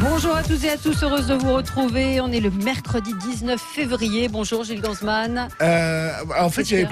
Bonjour à toutes et à tous, heureuse de vous retrouver. On est le mercredi 19 février. Bonjour Gilles Gansman. En fait, j'avais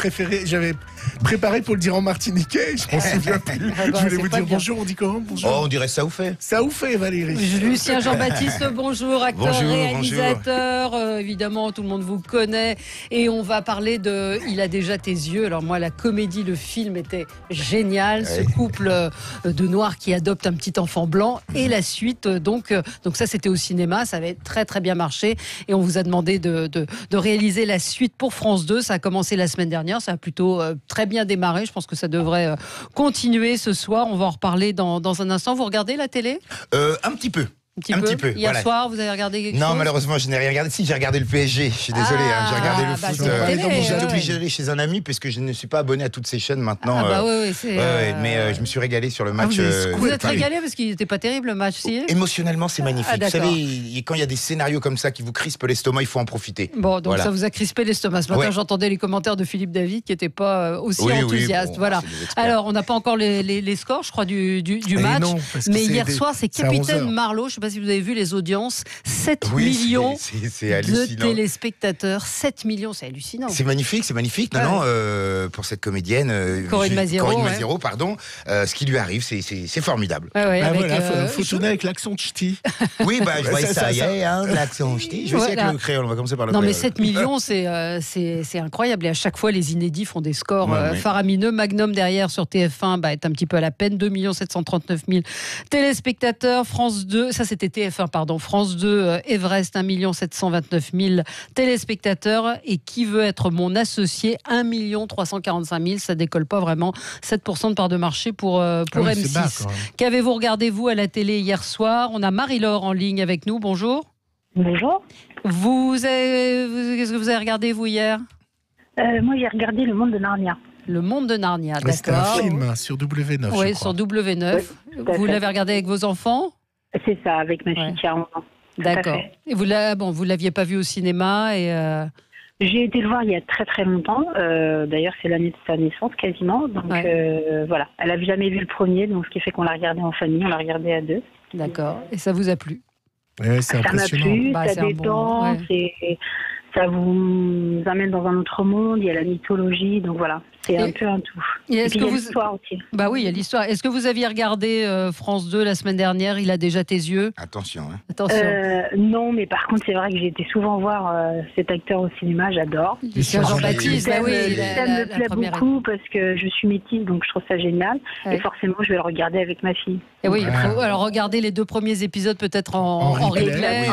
préparé pour le dire en martiniquais. Je m'en souviens plus. Je voulais vous dire bonjour. On dit comment? Bonjour. Oh, on dirait ça ou fait. Ça ou fait, Valérie. Lucien Jean-Baptiste, bonjour, acteur, Bonjour, réalisateur. Évidemment, tout le monde vous connaît. Et on va parler de Il a déjà tes yeux. Alors moi, la comédie, le film était génial. Ce couple de noirs qui adopte un petit enfant blanc. Et la suite, donc ça, c'était au cinéma. Ça avait très, très bien marché. Et on vous a demandé de réaliser la suite pour France 2. Ça a commencé la semaine dernière. Ça a plutôt très bien démarré. Je pense que ça devrait continuer ce soir. On va en reparler dans un instant. Vous regardez la télé ? Un petit peu. Un petit peu. Hier soir, vous avez regardé quelque chose ? Non, malheureusement, je n'ai rien regardé. Si, j'ai regardé le PSG. Je suis désolé, j'ai regardé le foot. J'étais obligé d'aller chez un ami parce que je ne suis pas abonné à toutes ces chaînes maintenant. Mais je me suis régalé sur le match. Vous êtes régalé parce qu'il n'était pas terrible le match, si ? Émotionnellement, c'est magnifique. Vous savez, quand il y a des scénarios comme ça qui vous crispent l'estomac, il faut en profiter. Bon, donc ça vous a crispé l'estomac. Ce matin, j'entendais les commentaires de Philippe David qui n'étaient pas aussi enthousiastes. Voilà. Alors, on n'a pas encore les scores, je crois, du match. Non, mais hier soir, c'est Capitaine Marlowe. Je ne sais pas si vous avez vu les audiences. 7 millions de téléspectateurs. 7 millions, c'est hallucinant. C'est magnifique, c'est magnifique. Non, pour cette comédienne, Corinne Maziero, ce qui lui arrive, c'est formidable. Faut tourner avec l'accent ch'ti. Oui, je voyais ça y est, l'accent ch'ti. Je vais essayer avec le créole, on va commencer par le créole. Non, mais 7 millions, c'est incroyable. Et à chaque fois, les inédits font des scores faramineux. Magnum derrière sur TF1 est un petit peu à la peine. 2 739 000 téléspectateurs. France 2, ça c'était TF1, pardon. France 2, Everest, 1 729 000 téléspectateurs. Et Qui veut être mon associé, 1 345 000. Ça décolle pas vraiment. 7% de part de marché pour M6. Qu'avez-vous regardé, vous, à la télé hier soir ? On a Marie-Laure en ligne avec nous. Bonjour. Bonjour. Qu'est-ce que vous avez regardé, vous, hier ? Moi, j'ai regardé Le Monde de Narnia. Le Monde de Narnia, d'accord. C'était un film sur W9. Oui, sur W9. Oui, vous l'avez regardé avec vos enfants ? C'est ça, avec ma fille qui a 11 ans. D'accord. Et vous l'aviez pas vu au cinéma et J'ai été le voir il y a très très longtemps. D'ailleurs, c'est l'année de sa naissance quasiment. Donc voilà, elle n'avait jamais vu le premier, donc ce qui fait qu'on l'a regardé en famille, on l'a regardé à deux. D'accord. Et ça vous a plu ? C'est impressionnant. Ça m'a plu, ça détend, ça vous amène dans un autre monde, il y a la mythologie, donc voilà, c'est un peu un tout. Et puis il y a l'histoire aussi. Bah oui, il y a l'histoire. Est-ce que vous aviez regardé France 2 la semaine dernière, Il a déjà tes yeux ? Attention. Non, mais par contre, c'est vrai que j'ai été souvent voir cet acteur au cinéma, j'adore. Lucien Jean-Baptiste, le thème me plaît beaucoup parce que je suis métisse, donc je trouve ça génial. Et forcément, je vais le regarder avec ma fille. Et oui, alors regardez les 2 premiers épisodes peut-être en replay.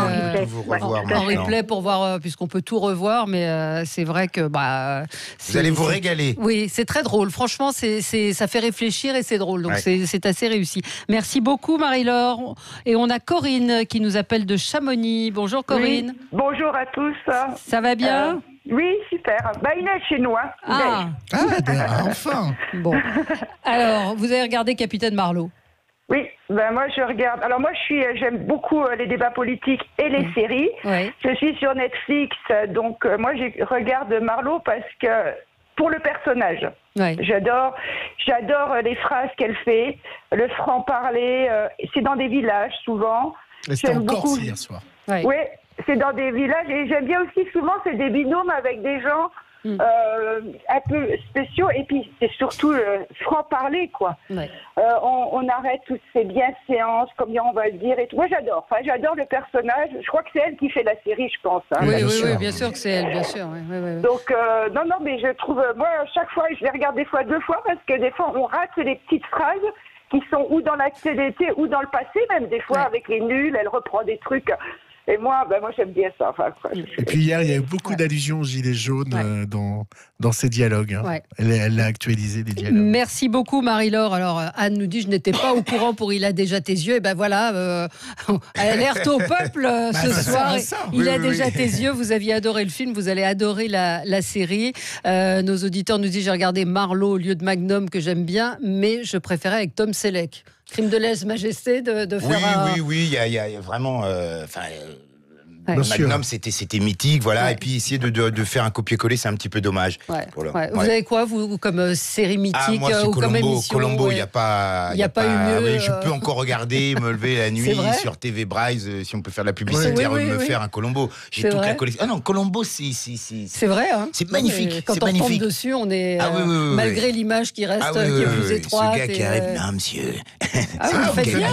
En replay pour voir, puisqu'on peut tout revoir, mais c'est vrai que vous allez vous régaler. Oui, c'est très drôle. Franchement, ça fait réfléchir et c'est drôle. Donc c'est assez réussi. Merci beaucoup, Marie-Laure. Et on a Corinne qui nous appelle de Chamonix. Bonjour, Corinne. Oui. Bonjour à tous. Ça va bien ? Oui, super. Il neige chez nous. Enfin. Bon. Alors, vous avez regardé Capitaine Marlowe ? Oui, moi je regarde. Alors moi j'aime beaucoup les débats politiques et les séries. Oui. Je suis sur Netflix, donc moi je regarde Marlowe parce que pour le personnage. Oui. J'adore les phrases qu'elle fait, le franc-parler. C'est dans des villages souvent. C'était en Corse hier soir. Oui, c'est dans des villages et j'aime bien aussi souvent c'est des binômes avec des gens un peu spéciaux et puis c'est surtout franc-parler quoi. On arrête toutes ces bienséances, comme on va le dire et tout. Moi j'adore le personnage. Je crois que c'est elle qui fait la série, je pense. Oui, bien sûr que c'est elle, bien sûr. Oui. Donc non, mais je trouve moi chaque fois je les regarde des fois 2 fois parce que des fois on rate les petites phrases qui sont ou dans l'actualité ou dans le passé même des fois avec les nuls. Elle reprend des trucs. Et moi j'aime bien ça. Et puis hier, il y a eu beaucoup d'allusions aux Gilets jaunes dans ces dialogues. Elle a actualisé les dialogues. Merci beaucoup, Marie-Laure. Alors, Anne nous dit, je n'étais pas au courant pour Il a déjà tes yeux. Et ben voilà, alerte au peuple ce soir. Il a déjà tes yeux. Vous aviez adoré le film, vous allez adorer la série. Nos auditeurs nous disent, j'ai regardé Marlowe au lieu de Magnum, que j'aime bien, mais je préférais avec Tom Selleck. Crime de lèse-majesté de faire Oui, il y a vraiment... Magnum, c'était mythique, voilà. Et puis essayer de faire un copier-coller, c'est un petit peu dommage. Vous avez quoi, vous, comme série mythique moi, ou comme émission? Colombo, il n'y a pas eu mieux. Je peux encore regarder, me lever la nuit sur TV Bryce, si on peut faire de la publicité, me faire un Colombo. J'ai toute la collection. Ah non, Colombo, c'est vrai. Hein. C'est magnifique. Quand on tombe dessus, on est malgré l'image qui reste, qui est plus étroite. Ce gars qui arrive, non monsieur. Vous faites bien.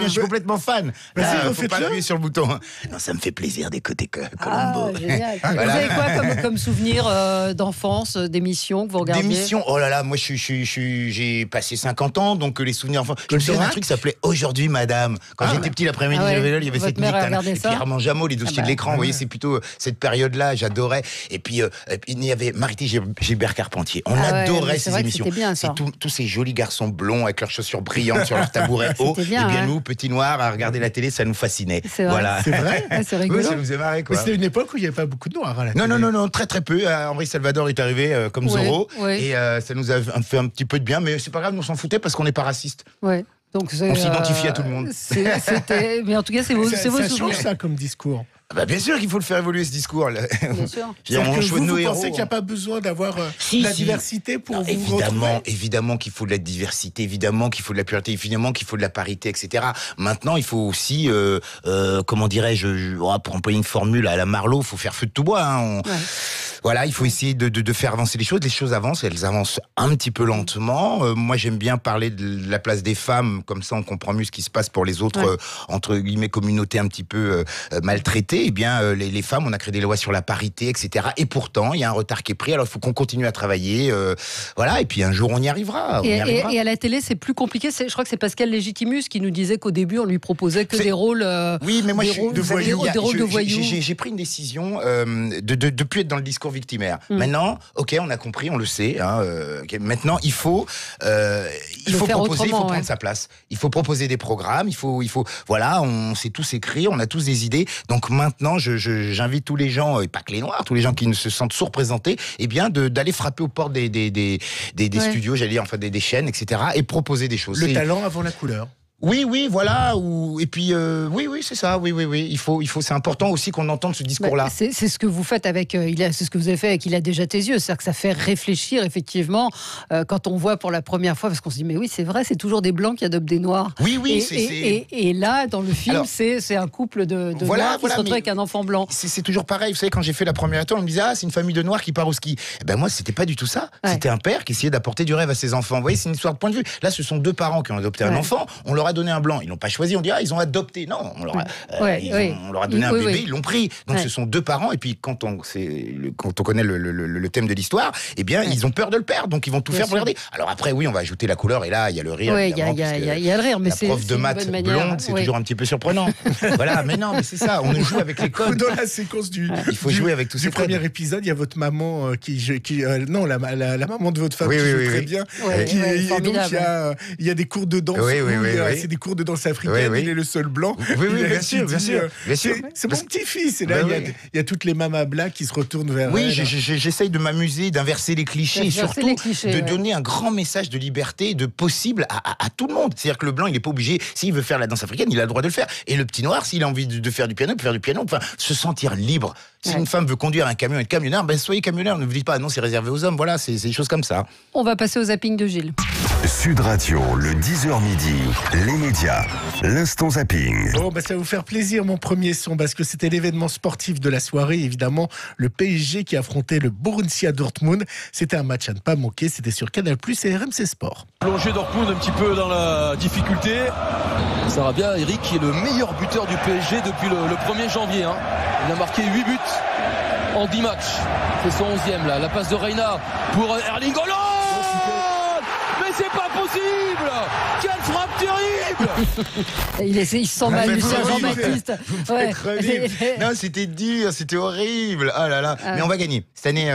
Je suis complètement fan. Faut pas appuyer sur le bouton. Non, ça me fait plaisir d'écouter Colombo. Génial. Vous avez quoi comme souvenir d'enfance, d'émissions que vous regardiez? D'émissions, oh là là, moi j'ai passé 50 ans, donc les souvenirs d'enfance. Je me souviens d'un truc qui s'appelait Aujourd'hui Madame. Quand j'étais petit l'après-midi, il y avait cette musique. Et puis Armand Jameau, les dossiers de l'écran, vous voyez, c'est plutôt cette période-là, j'adorais. Et puis il y avait Marité Gilbert Carpentier. On adorait ces émissions. C'est tous ces jolis garçons blonds avec leurs chaussures brillantes sur leur tabouret haut. Et bien nous, petits noirs, à regarder la télé, ça nous fascinait. Voilà. C'est vrai. C'est rigolo. Ça nous faisait marrer, quoi. Mais c'était une époque où il n'y avait pas beaucoup de noirs à la télé. Non, très très peu. Henri Salvador est arrivé comme Zorro et ça nous a fait un petit peu de bien, mais c'est pas grave, nous on s'en foutait parce qu'on n'est pas racistes. Donc on s'identifie à tout le monde. Mais en tout cas, c'est vos souvenirs. Ça change ça comme discours. Bien sûr qu'il faut le faire évoluer, ce discours. Bien sûr. Vous pensez qu'il n'y a pas besoin d'avoir de la diversité pour vous retrouver? Évidemment qu'il faut de la diversité, évidemment qu'il faut de la pureté, évidemment qu'il faut de la parité, etc. Maintenant, il faut aussi, comment dirais-je, pour employer une formule à la Marlowe, il faut faire feu de tout bois. Voilà, il faut essayer de faire avancer les choses. Les choses avancent, elles avancent un petit peu lentement. Moi, j'aime bien parler de la place des femmes, comme ça on comprend mieux ce qui se passe pour les autres, entre guillemets, communautés un petit peu maltraitées. Eh bien, les femmes, on a créé des lois sur la parité, etc. Et pourtant, il y a un retard qui est pris. Alors, il faut qu'on continue à travailler. Voilà, et puis un jour, on y arrivera. Et à la télé, c'est plus compliqué. Je crois que c'est Pascal Légitimus qui nous disait qu'au début, on lui proposait que des rôles oui, mais moi, de voyous. J'ai pris une décision de plus être dans le discours victimaire. Maintenant, on a compris, on le sait. Maintenant, il faut proposer, il faut prendre sa place. Il faut proposer des programmes. Voilà, on sait tous écrire, on a tous des idées. Donc maintenant, j'invite tous les gens, et pas que les Noirs, tous les gens qui ne se sentent sous-représentés, d'aller frapper aux portes des studios, j'allais dire, enfin des chaînes, etc. et proposer des choses. Le talent avant la couleur. Oui, voilà. Et puis, oui, c'est ça. Oui. Il faut. C'est important aussi qu'on entende ce discours-là. C'est ce que vous faites avec. C'est ce que vous avez fait avec Il a déjà tes yeux. C'est-à-dire que ça fait réfléchir effectivement quand on voit pour la première fois, parce qu'on se dit mais oui, c'est vrai, c'est toujours des blancs qui adoptent des noirs. Oui. Et là, dans le film, c'est un couple de noirs qui se retrouve avec un enfant blanc. C'est toujours pareil. Vous savez, quand j'ai fait la première étoile, on me disait c'est une famille de noirs qui part au ski. Moi, c'était pas du tout ça. C'était un père qui essayait d'apporter du rêve à ses enfants. Vous voyez, c'est une histoire de point de vue. Là, ce sont deux parents qui ont adopté un enfant. On leur a donné un blanc. Ils l'ont pas choisi. On dit ils ont adopté. Non, on leur a donné un bébé. Ils l'ont pris. Donc ce sont deux parents. Et puis quand on connaît le thème de l'histoire, eh bien ils ont peur de le perdre. Donc ils vont tout faire pour le garder. Alors après, on va ajouter la couleur. Et là, il y a le rire. Oui, il y a le rire. Mais la prof de maths blonde, c'est toujours un petit peu surprenant. Voilà. Mais non, mais c'est ça. On joue avec les codes. Dans la séquence il faut jouer avec tous ces codes. Du premier épisode, il y a votre maman la maman de votre femme qui joue très bien. Il y a des cours de danse. C'est des cours de danse africaine. Il est le seul blanc. Oui, bien sûr. C'est mon petit-fils. Et là, il y a toutes les mamas black qui se retournent vers elle. J'essaye de m'amuser, d'inverser les clichés et surtout de donner un grand message de liberté, de possible à tout le monde. C'est-à-dire que le blanc, il n'est pas obligé. S'il veut faire la danse africaine, il a le droit de le faire. Et le petit noir, s'il a envie de faire du piano, il peut faire du piano. Enfin, se sentir libre. Si une femme veut conduire un camion et être camionneur, soyez camionneur. Ne vous dites pas non, c'est réservé aux hommes. Voilà, c'est des choses comme ça. On va passer au zapping de Gilles. Sud Radio, le 10h midi, les médias, l'instant zapping. Bon, ça va vous faire plaisir mon premier son parce que c'était l'événement sportif de la soirée, évidemment, le PSG qui affrontait le Borussia Dortmund. C'était un match à ne pas manquer, c'était sur Canal+ et RMC Sport. Plongé Dortmund un petit peu dans la difficulté. Ça va bien, Eric qui est le meilleur buteur du PSG depuis le 1er janvier. Il a marqué 8 buts en 10 matchs. C'est son 11e là, la passe de Reina pour Erling Haaland. Mais c'est pas possible! Quelle frappe terrible! Il se sent mal, Lucien Jean-Baptiste. Non, c'était dur, c'était horrible. Ah là là. Mais on va gagner. Cette année,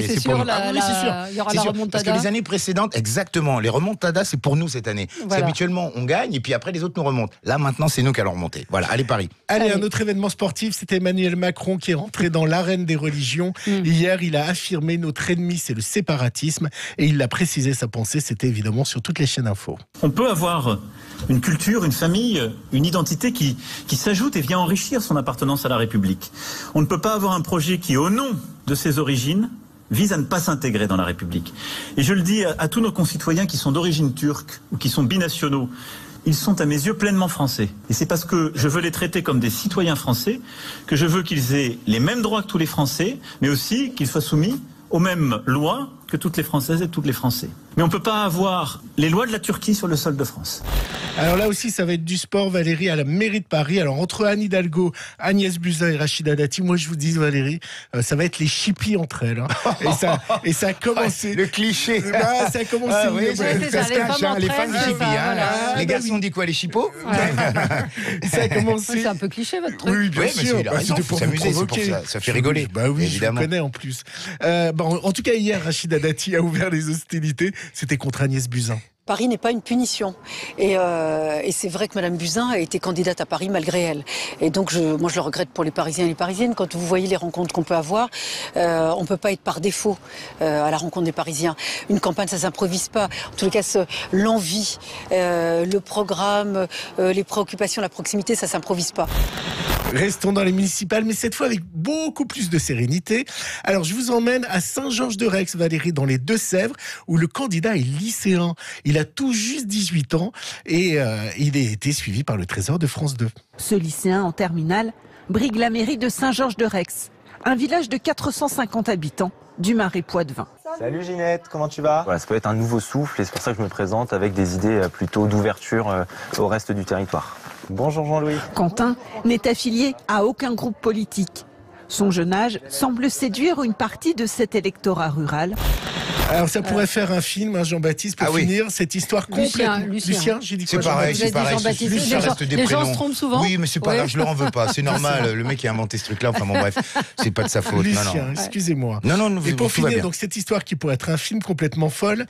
c'est sûr. Pour nous. C'est sûr. Il y aura la remontada. Parce que les années précédentes, exactement, les remontadas, c'est pour nous cette année. Voilà. Habituellement, on gagne et puis après, les autres nous remontent. Là, maintenant, c'est nous qui allons remonter. Voilà, allez, Paris. Allez, un autre événement sportif, c'était Emmanuel Macron qui est rentré dans l'arène des religions. Hier, il a affirmé notre ennemi, c'est le séparatisme. Et il a précisé sa pensée, c'était évidemment sur toutes toutes les chaînes info. On peut avoir une culture, une famille, une identité qui s'ajoute et vient enrichir son appartenance à la République. On ne peut pas avoir un projet qui, au nom de ses origines, vise à ne pas s'intégrer dans la République. Et je le dis à tous nos concitoyens qui sont d'origine turque ou qui sont binationaux, ils sont à mes yeux pleinement français. Et c'est parce que je veux les traiter comme des citoyens français que je veux qu'ils aient les mêmes droits que tous les Français, mais aussi qu'ils soient soumis aux mêmes lois que toutes les Françaises et tous les Français. Mais on ne peut pas avoir les lois de la Turquie sur le sol de France. Alors là aussi, ça va être du sport, Valérie, à la mairie de Paris. Alors entre Anne Hidalgo, Agnès Buzyn et Rachida Dati, moi je vous dis, Valérie, ça va être les chippies entre elles. Hein. Et ça a commencé. Le cliché. Ça a commencé. Les femmes chippies. Les garçons, on dit quoi, les chippots? Ça a commencé. C'est un peu cliché votre truc. Oui, bien sûr. C'était pour s'amuser, ça fait rigoler. Bah oui, évidemment. Je le connais en plus. En tout cas, hier, Rachida Dati a ouvert les hostilités. C'était contre Agnès Buzyn. Paris n'est pas une punition. Et c'est vrai que Mme Buzyn a été candidate à Paris malgré elle. Et donc, moi, je le regrette pour les Parisiens et les Parisiennes. Quand vous voyez les rencontres qu'on peut avoir, on ne peut pas être par défaut à la rencontre des Parisiens. Une campagne, ça ne s'improvise pas. En tous les cas, l'envie, le programme, les préoccupations, la proximité, ça ne s'improvise pas. Restons dans les municipales, mais cette fois avec beaucoup plus de sérénité. Alors, je vous emmène à Saint-Georges-de-Rex, Valérie, dans les Deux-Sèvres, où le candidat est lycéen. Il a tout juste 18 ans et il a été suivi par le Trésor de France 2. Ce lycéen en terminale brigue la mairie de Saint-Georges-de-Rex, un village de 450 habitants du Marais Poitevin. Salut Ginette, comment tu vas? Voilà, ça peut être un nouveau souffle et c'est pour ça que je me présente avec des idées plutôt d'ouverture au reste du territoire. Bonjour Jean-Louis. Quentin n'est affilié à aucun groupe politique. Son jeune âge semble séduire une partie de cet électorat rural. Alors ça pourrait faire un film, hein, Jean-Baptiste, pour finir cette histoire complète. Lucien, j'ai dit quoi? C'est pareil, c'est pareil. Les gens se trompent souvent. Oui, mais c'est pas grave, je leur en veux pas. C'est normal. Le mec qui a inventé ce truc-là, enfin bon bref, c'est pas de sa faute. Lucien, excusez-moi. Non, et pour finir, donc cette histoire qui pourrait être un film complètement folle,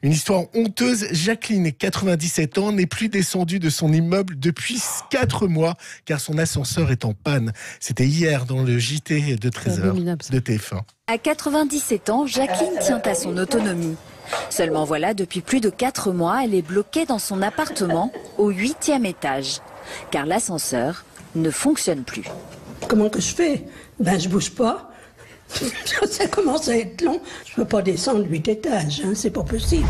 une histoire honteuse. Jacqueline, 97 ans, n'est plus descendue de son immeuble depuis 4 mois, car son ascenseur est en panne. C'était hier dans le JT de 13h de TF1. À 97 ans, Jacqueline tient à son autonomie. Seulement voilà, depuis plus de 4 mois, elle est bloquée dans son appartement au 8e étage. Car l'ascenseur ne fonctionne plus. Comment que je fais? Je bouge pas. Ça commence à être long. Je peux pas descendre 8 étages, hein, c'est pas possible.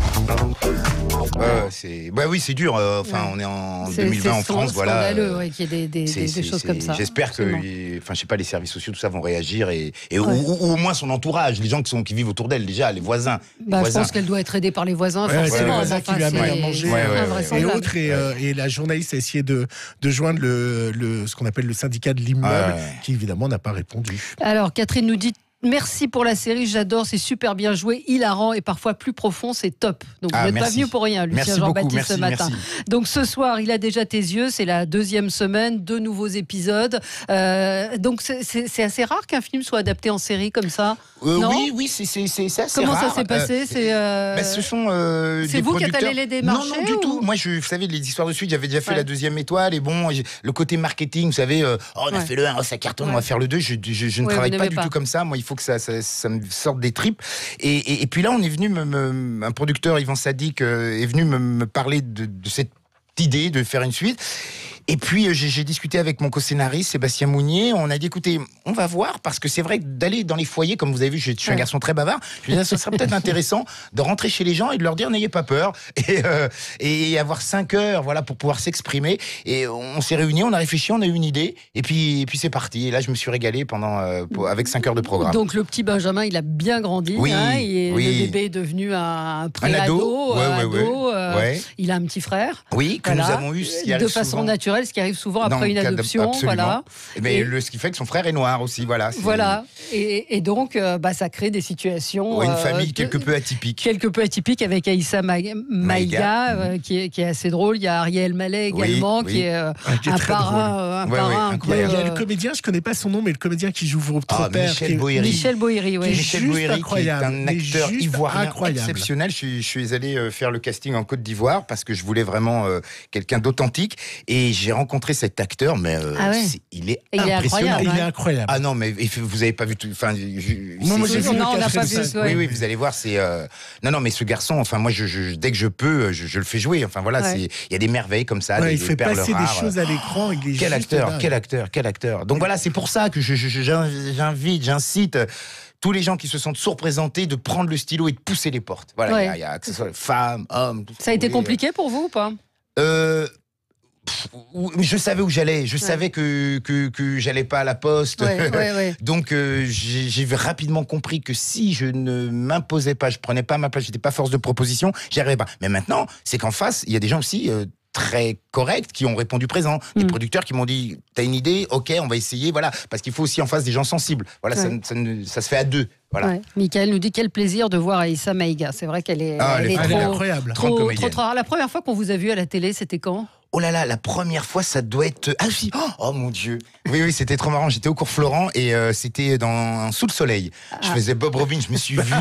Oui, c'est dur. On est en 2020 en France, voilà. C'est scandaleux qu'il y ait des choses comme ça. J'espère que, je sais pas, les services sociaux, tout ça vont réagir ou au moins son entourage, les gens qui vivent autour d'elle déjà, les voisins. Je pense qu'elle doit être aidée par les voisins, forcément. C'est les voisins qui lui amènent à manger. Et autres, et la journaliste a essayé de joindre ce qu'on appelle le syndicat de l'immeuble, qui évidemment n'a pas répondu. Alors, Catherine nous dit: merci pour la série, j'adore, c'est super bien joué, hilarant et parfois plus profond, c'est top. Donc vous n'êtes pas venu pour rien, Lucien Jean-Baptiste, ce matin. Donc ce soir, Il a déjà tes yeux, c'est la 2e semaine, 2 nouveaux épisodes. Donc c'est assez rare qu'un film soit adapté en série comme ça. Oui, c'est assez rare. Comment ça s'est passé? Ce sont c'est vous qui êtes allé les démarcher? Non, du tout. Moi, vous savez, les histoires de suite, j'avais déjà fait la 2e étoile et bon, le côté marketing, vous savez, on a fait le 1, ça cartonne, on va faire le 2. Je ne travaille pas du tout comme ça. Moi, il faut que ça me sorte des tripes. Et puis là, on est venu, un producteur, Yvan Sadik, est venu me parler de cette idée de faire une suite. Et puis j'ai discuté avec mon co-scénariste Sébastien Mounier. On a dit écoutez, on va voir, parce que c'est vrai que d'aller dans les foyers, comme vous avez vu, je suis un garçon très bavard. Je me disais, ce serait peut-être intéressant de rentrer chez les gens et de leur dire n'ayez pas peur et avoir 5 heures, voilà, pour pouvoir s'exprimer. Et on s'est réunis, on a réfléchi, on a eu une idée et puis c'est parti. Et là, je me suis régalé avec 5 heures de programme. Donc le petit Benjamin, il a bien grandi. Oui, le bébé est devenu un pré-ado. Il a un petit frère. Oui, que nous avons eu de façon naturelle. Ce qui arrive souvent après une adoption, voilà. Mais ce qui fait que son frère est noir aussi, voilà. Voilà, et donc ça crée des situations. Une famille quelque peu atypique. Avec Aïssa Maïga, qui est assez drôle. Il y a Ariel Mallet également, qui est un parrain incroyable. Il y a le comédien, je connais pas son nom, mais le comédien qui joue votre père. Michel Bohéry, Michel Bohéry, qui est un acteur ivoirien exceptionnel. Je suis allé faire le casting en Côte d'Ivoire parce que je voulais vraiment quelqu'un d'authentique. Et j'ai rencontré cet acteur, mais il est impressionnant. Il est incroyable. Ah non, mais vous avez pas vu tout. Enfin, moi j'ai vu. On n'a pas vu. Oui, vous allez voir, c'est. Non, mais ce garçon, enfin, moi, dès que je peux, je le fais jouer. Enfin, voilà, il y a des merveilles comme ça. Il fait passer des choses à l'écran. Quel acteur. Donc voilà, c'est pour ça que j'incite tous les gens qui se sentent sous-représentés de prendre le stylo et de pousser les portes. Voilà, il y a que ce soit femmes, hommes. Ça a été compliqué pour vous ou pas? Je savais où j'allais. Je savais que j'allais pas à la poste. Donc j'ai rapidement compris que si je ne m'imposais pas, je prenais pas ma place, j'étais pas force de proposition, j'y arrivais pas. Mais maintenant, c'est qu'en face, il y a des gens aussi très corrects qui ont répondu présent. Des producteurs qui m'ont dit t'as une idée, ok, on va essayer, voilà, parce qu'il faut aussi en face des gens sensibles. Voilà, ça se fait à deux. Voilà. Michael nous dit quel plaisir de voir Aïssa Maïga. C'est vrai qu'elle est, elle est incroyable. Trop rare. La première fois qu'on vous a vu à la télé, c'était quand? Oh là là, la première fois, ça doit être... Ah si, oh mon Dieu. Oui, c'était trop marrant. J'étais au cours Florent et c'était Sous le soleil. Je faisais Bob Robin, je me suis vu,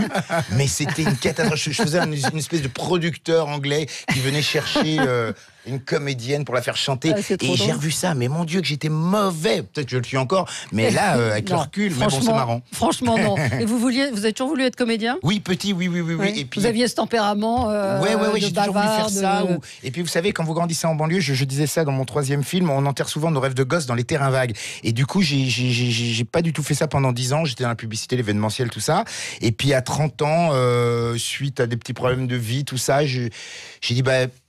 mais c'était une catastrophe. Je faisais une espèce de producteur anglais qui venait chercher une comédienne pour la faire chanter. Et j'ai revu ça, mais mon Dieu, que j'étais mauvais. Peut-être que je le suis encore, mais là, avec le recul, mais bon, c'est marrant. Franchement, non. Et vous avez toujours voulu être comédien? Oui, petit, oui. Et puis, vous aviez ce tempérament j'ai toujours voulu faire ça. Et puis, vous savez, quand vous grandissez en banlieue, je disais ça dans mon 3e film, on enterre souvent nos rêves de gosse dans les terrains vagues. Et du coup, j'ai pas du tout fait ça pendant 10 ans. J'étais dans la publicité, l'événementiel, tout ça. Et puis, à 30 ans, suite à des petits problèmes de vie, tout ça, j'ai dit,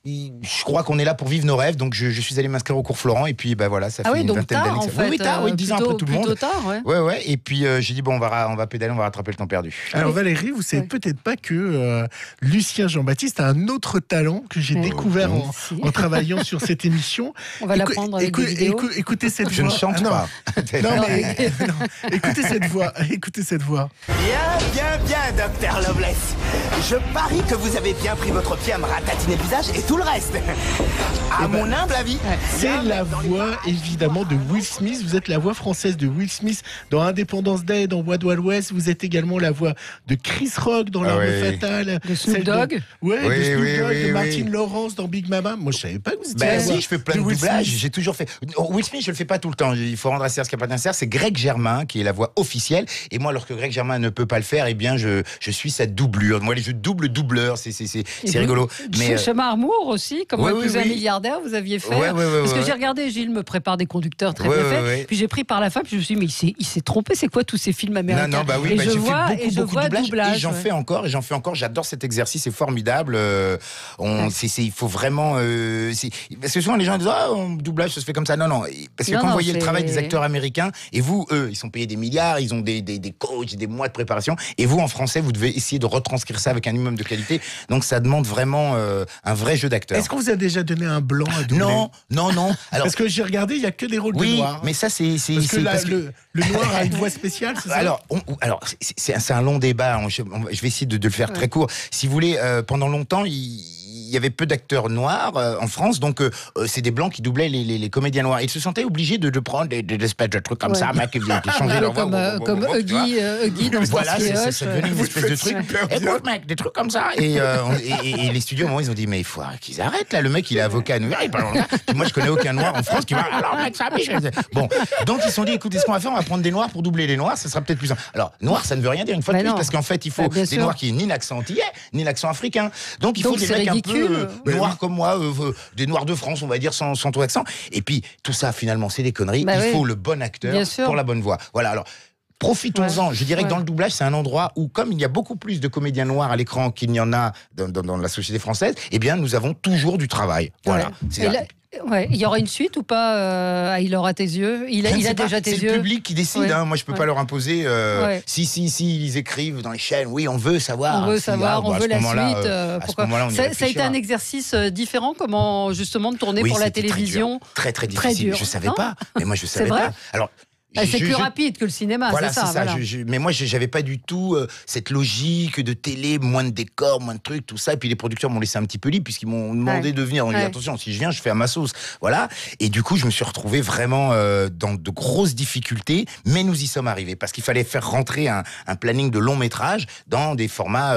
je crois qu'on est là pour vivre nos rêves, donc je suis allé m'inscrire au cours Florent, et puis voilà, ça fait une vingtaine d'années. Oui, tard, 10 ans après tout le monde. Tard, ouais. Et puis j'ai dit, bon, on va pédaler, on va rattraper le temps perdu. Alors Valérie, vous savez peut-être pas que Lucien Jean-Baptiste a un autre talent que j'ai découvert en travaillant sur cette émission. On va l'apprendre avec des vidéos. Écoutez cette voix. Je ne chante pas. Écoutez cette voix. Bien, Docteur Loveless. Je parie que vous avez bien pris votre pied à me ratatiner le visage et tout le reste. À mon humble avis. C'est la voix, évidemment, de Will Smith. Vous êtes la voix française de Will Smith dans Independence Day, dans Wild Wild West. Vous êtes également la voix de Chris Rock dans L'Arme Fatale. De Snoop Dogg. De Martin Lawrence dans Big Mama. Moi, je savais pas que vous étiez si, je fais plein de doublages. J'ai toujours fait. Will Smith, je le fais pas tout le temps. Il faut rendre à Serge ce qu'il n'y a pas d'insert. C'est Greg Germain qui est la voix officielle. Et moi, lorsque Greg Germain ne peut pas le faire, eh bien, je suis sa doublure. Moi, je doubleur. C'est rigolo. Mais Chemin Armour aussi, comme un milliardaire, vous aviez fait. Parce que j'ai regardé, Gilles me prépare des conducteurs très bien faits. Puis j'ai pris par la fin, puis je me suis dit, mais il s'est trompé, c'est quoi tous ces films américains? Non, j'ai fait beaucoup de doublages. Et j'en fais encore. J'adore cet exercice, c'est formidable. Il faut vraiment. Parce que souvent les gens disent, doublage, ça se fait comme ça. Non. Parce que quand vous voyez le travail des acteurs américains, et vous, eux, ils sont payés des milliards, ils ont des coachs, des mois de préparation. Et vous, en français, vous devez essayer de retranscrire ça avec un minimum de qualité. Donc ça demande vraiment un vrai jeu d'acteur. Est-ce qu'on vous a déjà donné un blanc à doubler? Non. Alors, parce que j'ai regardé, il n'y a que des rôles de noirs. Mais ça, c'est parce que le noir a une voix spéciale, c'est ça? Alors c'est un long débat. Je vais essayer de le faire très court. Si vous voulez, pendant longtemps, il y avait peu d'acteurs noirs en France, donc c'est des blancs qui doublaient les comédiens noirs. Ils se sentaient obligés de prendre des espèces de trucs comme ça, qui changeaient leur voix. Comme Huggy dans Voilà, ça devenait une espèce de truc. Écoute, mec, des trucs comme ça. Et les studios, à un moment, ils ont dit, mais il faut qu'ils arrêtent, là. Le mec, il est avocat à New York, il parle là. Puis moi, je connais aucun noir en France qui va, alors, mec, ça, bon. Donc, ils se sont dit, écoutez, ce qu'on va faire, on va prendre des noirs pour doubler les noirs, ça sera peut-être plus simple. Alors, noir, ça ne veut rien dire une fois de plus, parce qu'en fait, il faut des noirs qui n'aient ni l'accent antillais, ni l'accent africain. Donc, il faut des mecs un peu noirs comme moi, des noirs de France, on va dire, sans trop d'accent. Et puis, tout ça, finalement, c'est des conneries. Il faut le bon acteur pour la bonne voix. Voilà, alors... Profitons-en. Je dirais que dans le doublage, c'est un endroit où, comme il y a beaucoup plus de comédiens noirs à l'écran qu'il n'y en a dans la société française, eh bien, nous avons toujours du travail. Voilà. Il y aura une suite ou pas Il aura tes yeux. Il a déjà tes yeux. C'est le public qui décide. Moi, je peux pas leur imposer. Si ils écrivent dans les chaînes, oui, on veut savoir. On veut savoir. On veut la suite. Pourquoi ça a été un exercice différent, comment justement de tourner pour la télévision. Très difficile. Je savais pas. Mais moi, je savais pas. Alors. c'est plus rapide que le cinéma, voilà, c'est ça. Voilà. Mais moi, j'avais pas du tout cette logique de télé, moins de décors, moins de trucs, tout ça. Et puis les producteurs m'ont laissé un petit peu libre puisqu'ils m'ont demandé de venir. On dit attention, si je viens, je fais à ma sauce. Voilà. Et du coup, je me suis retrouvé vraiment dans de grosses difficultés, mais nous y sommes arrivés parce qu'il fallait faire rentrer un planning de long métrage dans des formats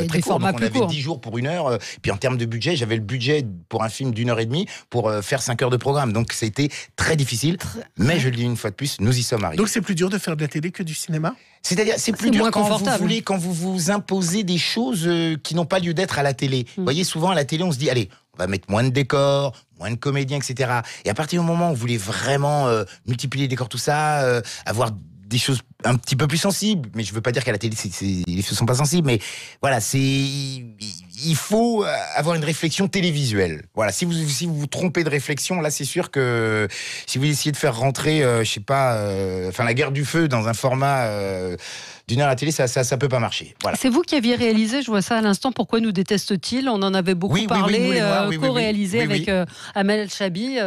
très courts. Donc, on avait 10 jours pour 1 heure. Puis en termes de budget, j'avais le budget pour un film d'1h30 pour faire 5 heures de programme. Donc c'était très difficile. Mais je le dis une fois de plus, nous y sommes arrivés. Donc c'est plus dur de faire de la télé que du cinéma ? C'est-à-dire, c'est plus dur quand vous vous imposez des choses qui n'ont pas lieu d'être à la télé. Vous voyez, souvent à la télé, on se dit, allez, on va mettre moins de décors, moins de comédiens, etc. Et à partir du moment où vous voulez vraiment multiplier les décors, tout ça, avoir des choses un petit peu plus sensibles, mais je veux pas dire qu'à la télé les choses sont pas sensibles, mais voilà, il faut avoir une réflexion télévisuelle. Voilà, si vous vous trompez de réflexion, là c'est sûr que si vous essayez de faire rentrer, je sais pas, la guerre du feu dans un format d'1 heure à la télé, ça peut pas marcher. Voilà. C'est vous qui aviez réalisé, je vois ça à l'instant, Pourquoi nous déteste-t-il ? On en avait beaucoup parlé, co-réalisé avec Amel Chabi.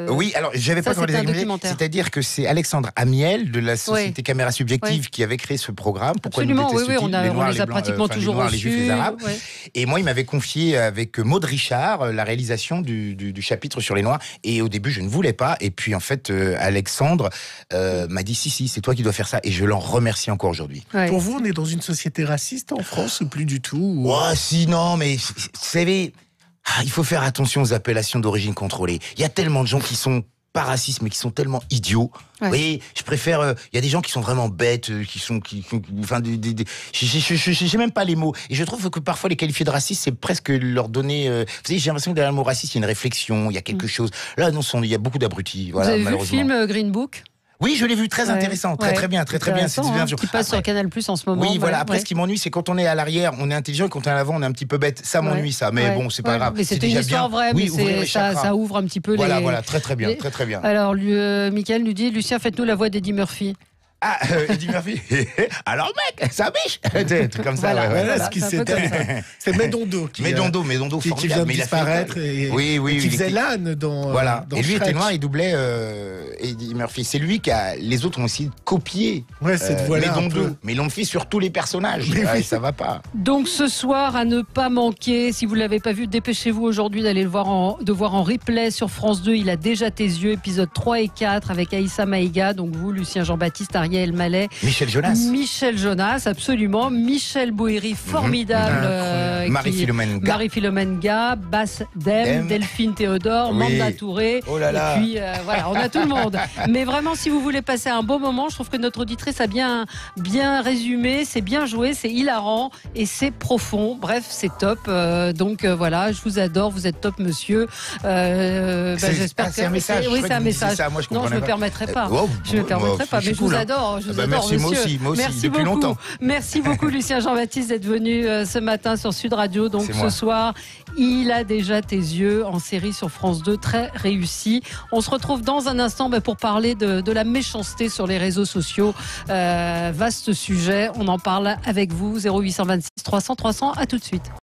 Oui, alors j'avais pas réalisé, c'est-à-dire que c'est Alexandre Amiel de la société Caméra Subjective qui avait créé ce programme. Pourquoi nous déteste-t-il ? On les a pratiquement toujours reçus. Les Juifs et les Arabes. Et moi, il m'avait confié avec Maud Richard la réalisation du chapitre sur les Noirs. Et au début, je ne voulais pas. Et puis en fait, Alexandre m'a dit si, c'est toi qui dois faire ça. Et je l'en remercie encore aujourd'hui. Ouais. Pour vous, on est dans une société raciste en France ou plus du tout ou... Si, non, mais vous savez, il faut faire attention aux appellations d'origine contrôlée. Il y a tellement de gens qui sont pas racistes, mais qui sont tellement idiots. Vous voyez, je préfère... Il y a des gens qui sont vraiment bêtes, je sais même pas les mots. Et je trouve que parfois, les qualifier de racistes, c'est presque leur donner... vous savez, j'ai l'impression que derrière le mot raciste, il y a une réflexion, il y a quelque chose. Là, non, il y a beaucoup d'abrutis. Voilà, vous avez malheureusement. vu le film Green Book ? Oui, je l'ai vu, très intéressant, très bien. C'est qui passe sur Canal+ en ce moment. Oui, voilà. Après, ce qui m'ennuie, c'est quand on est à l'arrière, on est intelligent, et quand on est à l'avant, on est un petit peu bête. Ça m'ennuie, ça. Mais bon, c'est pas grave. Mais c'était une histoire vraie, mais ça ouvre un petit peu les... Voilà, très bien. Alors, Michael nous dit, Lucien, faites-nous la voix d'Eddie Murphy. Ah, Eddie Murphy. Alors mec, ça biche. C'est comme ça. C'est Médondo qui vient de disparaître et qui faisait l'âne dans. Voilà. Et lui était noir, il doublait Eddie Murphy. C'est lui les autres ont essayé de copier Médondo, mais ils l'ont fait sur tous les personnages. Ça va pas. Donc ce soir à ne pas manquer. Si vous l'avez pas vu, dépêchez-vous aujourd'hui d'aller le voir en replay sur France 2. Il a déjà tes yeux, épisodes 3 et 4 avec Aïssa Maïga. Donc vous, Lucien Jean-Baptiste, Ariel Mallet, Michel Jonas, absolument, Michel Boéry, formidable, Marie-Philomène Gab, Bass Dem, Delphine Théodore, Manda Touré, et puis voilà, on a tout le monde. Mais vraiment, si vous voulez passer un bon moment, je trouve que notre auditrice a bien résumé, c'est bien joué, c'est hilarant et c'est profond. Bref, c'est top. Donc voilà, je vous adore, vous êtes top, monsieur. J'espère que c'est un message. Oui, c'est un message. Non, je me permettrai pas. Je me permettrai pas, mais je vous adore. Je vous adore, merci, monsieur. Moi aussi, merci depuis beaucoup. Longtemps. Merci beaucoup, Lucien Jean-Baptiste, d'être venu ce matin sur Sud Radio. Donc ce soir, il a déjà tes yeux en série sur France 2, très réussi. On se retrouve dans un instant pour parler de la méchanceté sur les réseaux sociaux. Vaste sujet, on en parle avec vous. 0826 300 300, à tout de suite.